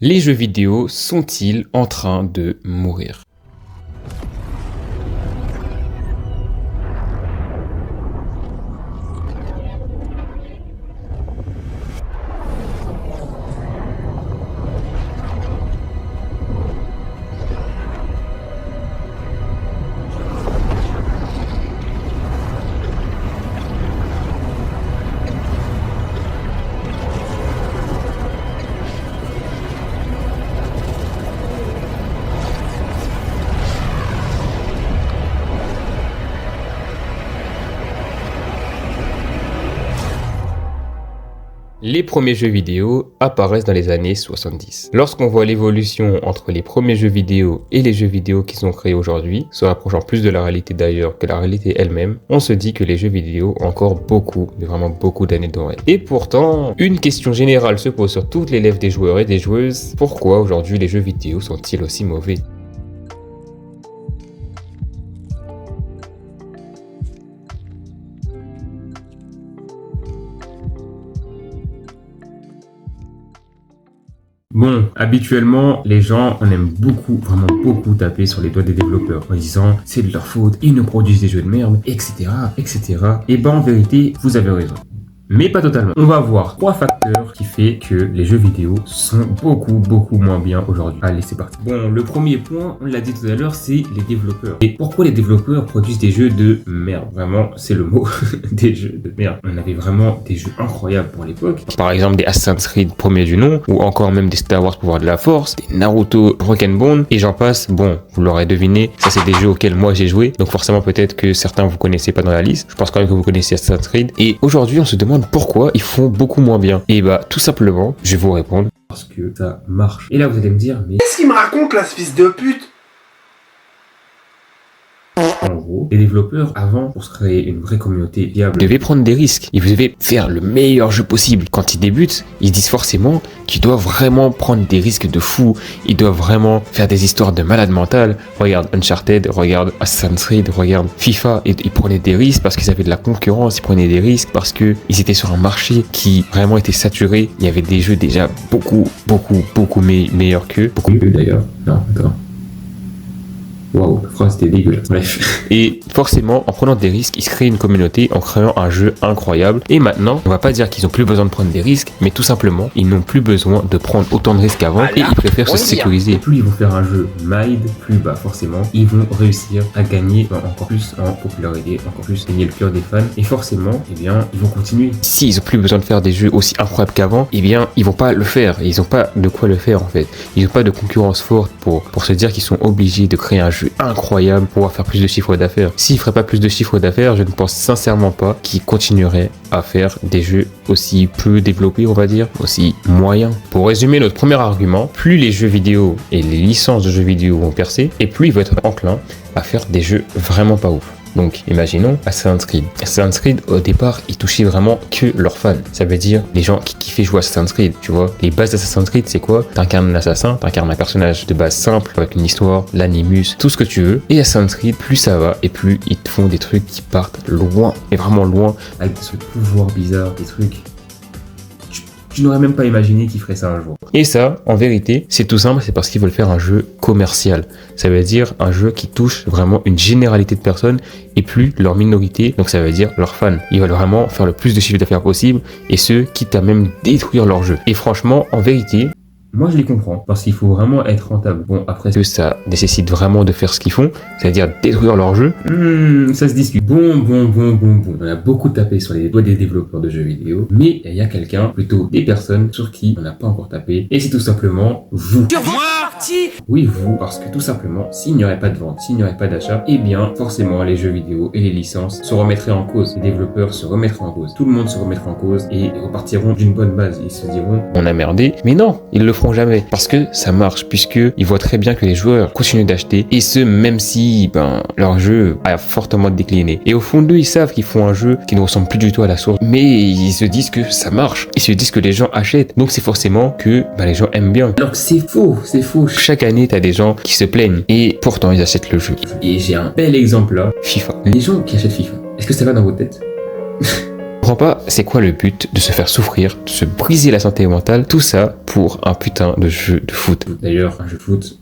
Les jeux vidéo sont-ils en train de mourir? Les premiers jeux vidéo apparaissent dans les années 70. Lorsqu'on voit l'évolution entre les premiers jeux vidéo et les jeux vidéo qui sont créés aujourd'hui, se rapprochant plus de la réalité d'ailleurs que la réalité elle-même, on se dit que les jeux vidéo ont encore beaucoup, mais vraiment beaucoup d'années dorées. Et pourtant, une question générale se pose sur toutes les lèvres des joueurs et des joueuses. Pourquoi aujourd'hui les jeux vidéo sont-ils aussi mauvais ? Bon, habituellement, les gens, on aime beaucoup, vraiment beaucoup taper sur les doigts des développeurs en disant c'est de leur faute, ils nous produisent des jeux de merde, etc., etc. Et ben en vérité, vous avez raison. Mais pas totalement. On va voir 3 facteurs qui fait que les jeux vidéo sont beaucoup moins bien aujourd'hui. Allez, c'est parti. Bon, le premier point, on l'a dit tout à l'heure, c'est les développeurs. Et pourquoi les développeurs produisent des jeux de merde? Vraiment, c'est le mot, des jeux de merde. On avait vraiment des jeux incroyables pour l'époque. Par exemple, des Assassin's Creed premier du nom, ou encore même des Star Wars Pouvoir de la Force, des Naruto Broken Bone, et j'en passe. Bon, vous l'aurez deviné, ça c'est des jeux auxquels moi j'ai joué, donc forcément peut-être que certains vous connaissez pas dans la liste. Je pense quand même que vous connaissez Assassin's Creed. Et aujourd'hui, on se demande pourquoi ils font beaucoup moins bien. Et bah tout simplement, je vais vous répondre parce que ça marche. Et là vous allez me dire mais qu'est-ce qu'il me raconte là, ce fils de pute? en gros, les développeurs, avant, pour se créer une vraie communauté viable, devaient prendre des risques. Ils devaient faire le meilleur jeu possible. Quand ils débutent, ils disent forcément qu'ils doivent vraiment prendre des risques de fou. Ils doivent vraiment faire des histoires de malade mental. Regarde Uncharted, regarde Assassin's Creed, regarde FIFA. Et ils prenaient des risques parce qu'ils avaient de la concurrence. Ils prenaient des risques parce qu'ils étaient sur un marché qui vraiment était saturé. Il y avait des jeux déjà beaucoup meilleurs qu'eux. Beaucoup mieux d'ailleurs. Non, attends. Waouh, la phrase était dégueulasse. Bref. Et forcément, en prenant des risques, ils se créent une communauté en créant un jeu incroyable. Et maintenant, on va pas dire qu'ils ont plus besoin de prendre des risques, mais tout simplement, ils n'ont plus besoin de prendre autant de risques qu'avant et ils préfèrent se sécuriser. Plus ils vont faire un jeu mild, plus bah forcément, ils vont réussir à gagner encore plus en popularité, encore plus gagner le cœur des fans. Et forcément, eh bien, ils vont continuer. S'ils ont plus besoin de faire des jeux aussi incroyables qu'avant, eh bien, ils vont pas le faire. Ils ont pas de quoi le faire en fait. Ils ont pas de concurrence forte pour se dire qu'ils sont obligés de créer un jeu incroyable pour pouvoir faire plus de chiffre d'affaires. S'ils feraient pas plus de chiffre d'affaires, je ne pense sincèrement pas qu'ils continueraient à faire des jeux aussi peu développés, on va dire, aussi moyens. Pour résumer notre premier argument, plus les jeux vidéo et les licences de jeux vidéo vont percer, et plus ils vont être enclins à faire des jeux vraiment pas ouf. Donc, imaginons Assassin's Creed. Assassin's Creed, au départ, ils touchaient vraiment que leurs fans. Ça veut dire les gens qui kiffaient jouer à Assassin's Creed, tu vois. Les bases d'Assassin's Creed, c'est quoi? T'incarnes un assassin, t'incarnes un personnage de base simple, avec une histoire, l'animus, tout ce que tu veux. Et Assassin's Creed, plus ça va, et plus ils te font des trucs qui partent loin, mais vraiment loin, avec des pouvoirs bizarres, des trucs... Tu n'aurais même pas imaginé qu'ils feraient ça un jour. Et ça, en vérité, c'est tout simple, c'est parce qu'ils veulent faire un jeu commercial. Ça veut dire un jeu qui touche vraiment une généralité de personnes et plus leur minorité, donc ça veut dire leurs fans. Ils veulent vraiment faire le plus de chiffre d'affaires possible et ceux quitte à même détruire leur jeu. Et franchement, en vérité, moi je les comprends, parce qu'il faut vraiment être rentable. Bon, après que ça nécessite vraiment de faire ce qu'ils font, c'est-à-dire détruire leur jeu, ça se discute. Bon. On a beaucoup tapé sur les doigts des développeurs de jeux vidéo, mais il y a quelqu'un, plutôt des personnes sur qui on n'a pas encore tapé, et c'est tout simplement vous. Oui, vous, parce que tout simplement, s'il n'y aurait pas de vente, s'il n'y aurait pas d'achat, eh bien, forcément, les jeux vidéo et les licences se remettraient en cause. Les développeurs se remettraient en cause. Tout le monde se remettra en cause et ils repartiront d'une bonne base. Ils se diront, on a merdé. Mais non, ils le feront jamais. Parce que ça marche, puisque ils voient très bien que les joueurs continuent d'acheter. Et ce, même si, leur jeu a fortement décliné. Et au fond d'eux, ils savent qu'ils font un jeu qui ne ressemble plus du tout à la source. Mais ils se disent que ça marche. Ils se disent que les gens achètent. Donc c'est forcément que, les gens aiment bien. Alors que c'est faux. Chaque année, t'as des gens qui se plaignent et pourtant ils achètent le jeu. Et j'ai un bel exemple là, FIFA. Les gens qui achètent FIFA, est-ce que ça va dans votre tête? comprends pas c'est quoi le but de se faire souffrir, de se briser la santé mentale, tout ça pour un putain de jeu de foot. D'ailleurs, un jeu de foot...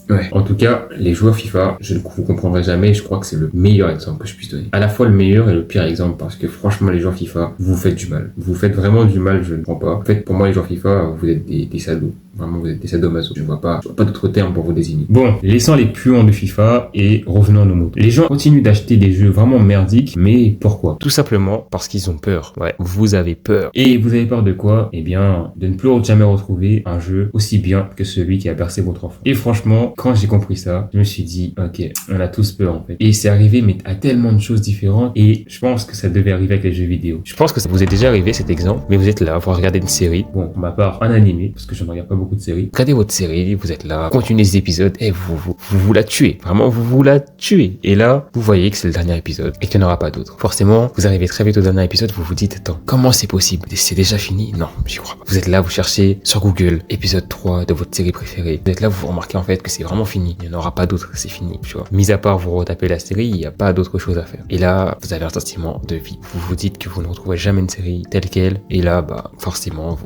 Ouais. En tout cas, les joueurs FIFA, je ne vous comprendrai jamais, je crois que c'est le meilleur exemple que je puisse donner. À la fois le meilleur et le pire exemple, parce que franchement, les joueurs FIFA, vous faites du mal. Vous faites vraiment du mal, je ne comprends pas. En fait, pour moi, les joueurs FIFA, vous êtes des sados. Vraiment, vous êtes des sadomaso. Je vois pas d'autres termes pour vous désigner. Bon, laissons les puants de FIFA et revenons à nos motos. Les gens continuent d'acheter des jeux vraiment merdiques, mais pourquoi? Tout simplement parce qu'ils ont peur. Ouais, vous avez peur. Et vous avez peur de quoi? Eh bien, de ne plus jamais retrouver un jeu aussi bien que celui qui a bercé votre enfant. Et franchement, quand j'ai compris ça, je me suis dit, ok, on a tous peur en fait. Et c'est arrivé, mais à tellement de choses différentes. Et je pense que ça devait arriver avec les jeux vidéo. Je pense que ça vous est déjà arrivé cet exemple, mais vous êtes là, vous regardez une série. Bon, pour ma part, un animé, parce que je ne regarde pas beaucoup de séries. Regardez votre série, vous êtes là, continuez les épisodes, et vous la tuez. Vraiment, vous la tuez. Et là, vous voyez que c'est le dernier épisode et qu'il n'y en aura pas d'autre. Forcément, vous arrivez très vite au dernier épisode, vous vous dites, attends, comment c'est possible? C'est déjà fini? Non, j'y crois pas. Vous êtes là, vous cherchez sur Google, épisode 3 de votre série préférée. Vous êtes là, vous remarquez en fait que c'est vraiment fini. Il n'y en aura pas d'autre, c'est fini, tu vois. Mis à part vous retaper la série, il n'y a pas d'autre chose à faire. Et là, vous avez un sentiment de vide. Vous vous dites que vous ne retrouverez jamais une série telle qu'elle. Et là, bah, forcément,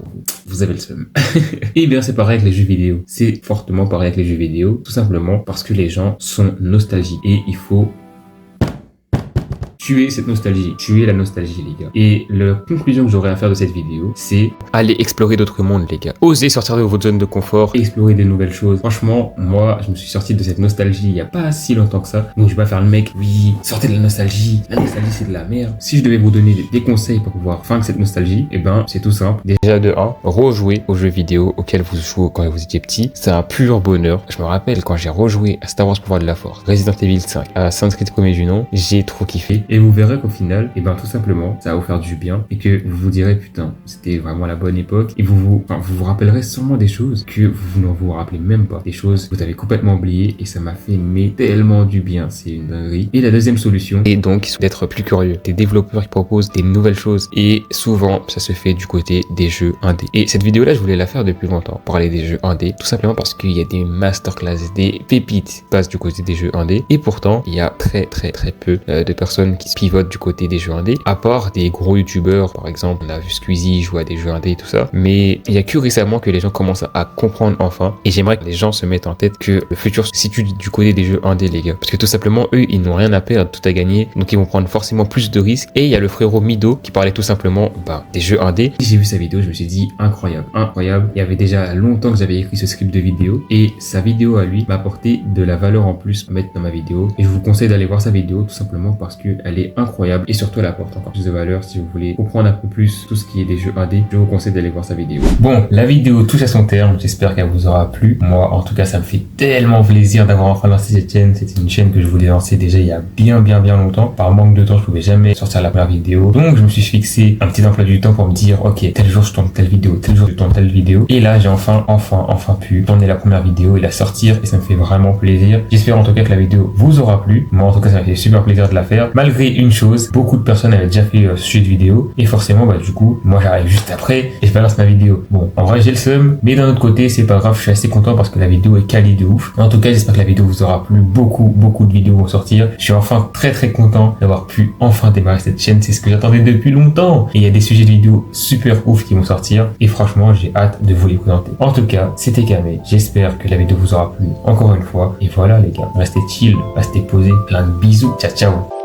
vous avez le seum. Et bien, c'est pareil avec les jeux vidéo. C'est fortement pareil avec les jeux vidéo. Tout simplement parce que les gens sont nostalgiques. Et il faut tuer cette nostalgie, tuer la nostalgie les gars. Et la conclusion que j'aurais à faire de cette vidéo, c'est aller explorer d'autres mondes les gars. Osez sortir de votre zone de confort, explorer des nouvelles choses. Franchement, moi, je me suis sorti de cette nostalgie il y a pas si longtemps que ça. Donc je vais pas faire le mec, oui, sortez de la nostalgie c'est de la merde. Si je devais vous donner des conseils pour pouvoir vaincre cette nostalgie, eh ben c'est tout simple. Déjà de 1, rejouer aux jeux vidéo auxquels vous jouez quand vous étiez petit. C'est un pur bonheur. Je me rappelle quand j'ai rejoué à Star Wars Pouvoir de la Force, Resident Evil 5, à Assassin's Creed premier du nom, j'ai trop kiffé. Et vous verrez qu'au final, et ben tout simplement, ça va vous faire du bien et que vous vous direz putain, c'était vraiment la bonne époque et vous vous rappellerez sûrement des choses que vous ne vous rappelez même pas, des choses que vous avez complètement oubliées et ça m'a fait mais tellement du bien, c'est une dinguerie. Et la deuxième solution est donc d'être plus curieux, des développeurs qui proposent des nouvelles choses et souvent ça se fait du côté des jeux indés. Et cette vidéo là, je voulais la faire depuis longtemps, parler des jeux indés, tout simplement parce qu'il y a des masterclass, des pépites qui passent du côté des jeux indés et pourtant il y a très peu de personnes qui se pivotent du côté des jeux indés, à part des gros youtubeurs, par exemple, on a vu Squeezie jouer à des jeux indés et tout ça, mais il y a que récemment que les gens commencent à comprendre enfin, et j'aimerais que les gens se mettent en tête que le futur se situe du côté des jeux indés les gars, parce que tout simplement, eux, ils n'ont rien à perdre, tout à gagner, donc ils vont prendre forcément plus de risques, et il y a le frérot Mido qui parlait tout simplement des jeux indés. J'ai vu sa vidéo, je me suis dit, incroyable, il y avait déjà longtemps que j'avais écrit ce script de vidéo, et sa vidéo à lui m'a apporté de la valeur en plus à mettre dans ma vidéo, et je vous conseille d'aller voir sa vidéo tout simplement parce qu'elle est incroyable et surtout elle apporte encore plus de valeur. Si vous voulez comprendre un peu plus tout ce qui est des jeux indés, je vous conseille d'aller voir sa vidéo. Bon, la vidéo touche à son terme, j'espère qu'elle vous aura plu. Moi en tout cas ça me fait tellement plaisir d'avoir enfin lancé cette chaîne. C'était une chaîne que je voulais lancer déjà il y a bien longtemps. Par manque de temps je pouvais jamais sortir la première vidéo, donc je me suis fixé un petit emploi du temps pour me dire ok, tel jour je tourne telle vidéo, tel jour je tourne telle vidéo, et là j'ai enfin pu tourner la première vidéo et la sortir et ça me fait vraiment plaisir. J'espère en tout cas que la vidéo vous aura plu. Moi en tout cas ça m'a fait super plaisir de la faire, malgré une chose, beaucoup de personnes avaient déjà fait ce sujet de vidéo et forcément du coup moi j'arrive juste après et je balance ma vidéo. Bon, en vrai j'ai le seum, mais d'un autre côté c'est pas grave, je suis assez content parce que la vidéo est quali de ouf. En tout cas j'espère que la vidéo vous aura plu, beaucoup de vidéos vont sortir. Je suis enfin très content d'avoir pu enfin démarrer cette chaîne, c'est ce que j'attendais depuis longtemps et il y a des sujets de vidéos super ouf qui vont sortir et franchement j'ai hâte de vous les présenter. En tout cas c'était Kamé, j'espère que la vidéo vous aura plu encore une fois et voilà les gars, restez chill, restez posés, plein de bisous, ciao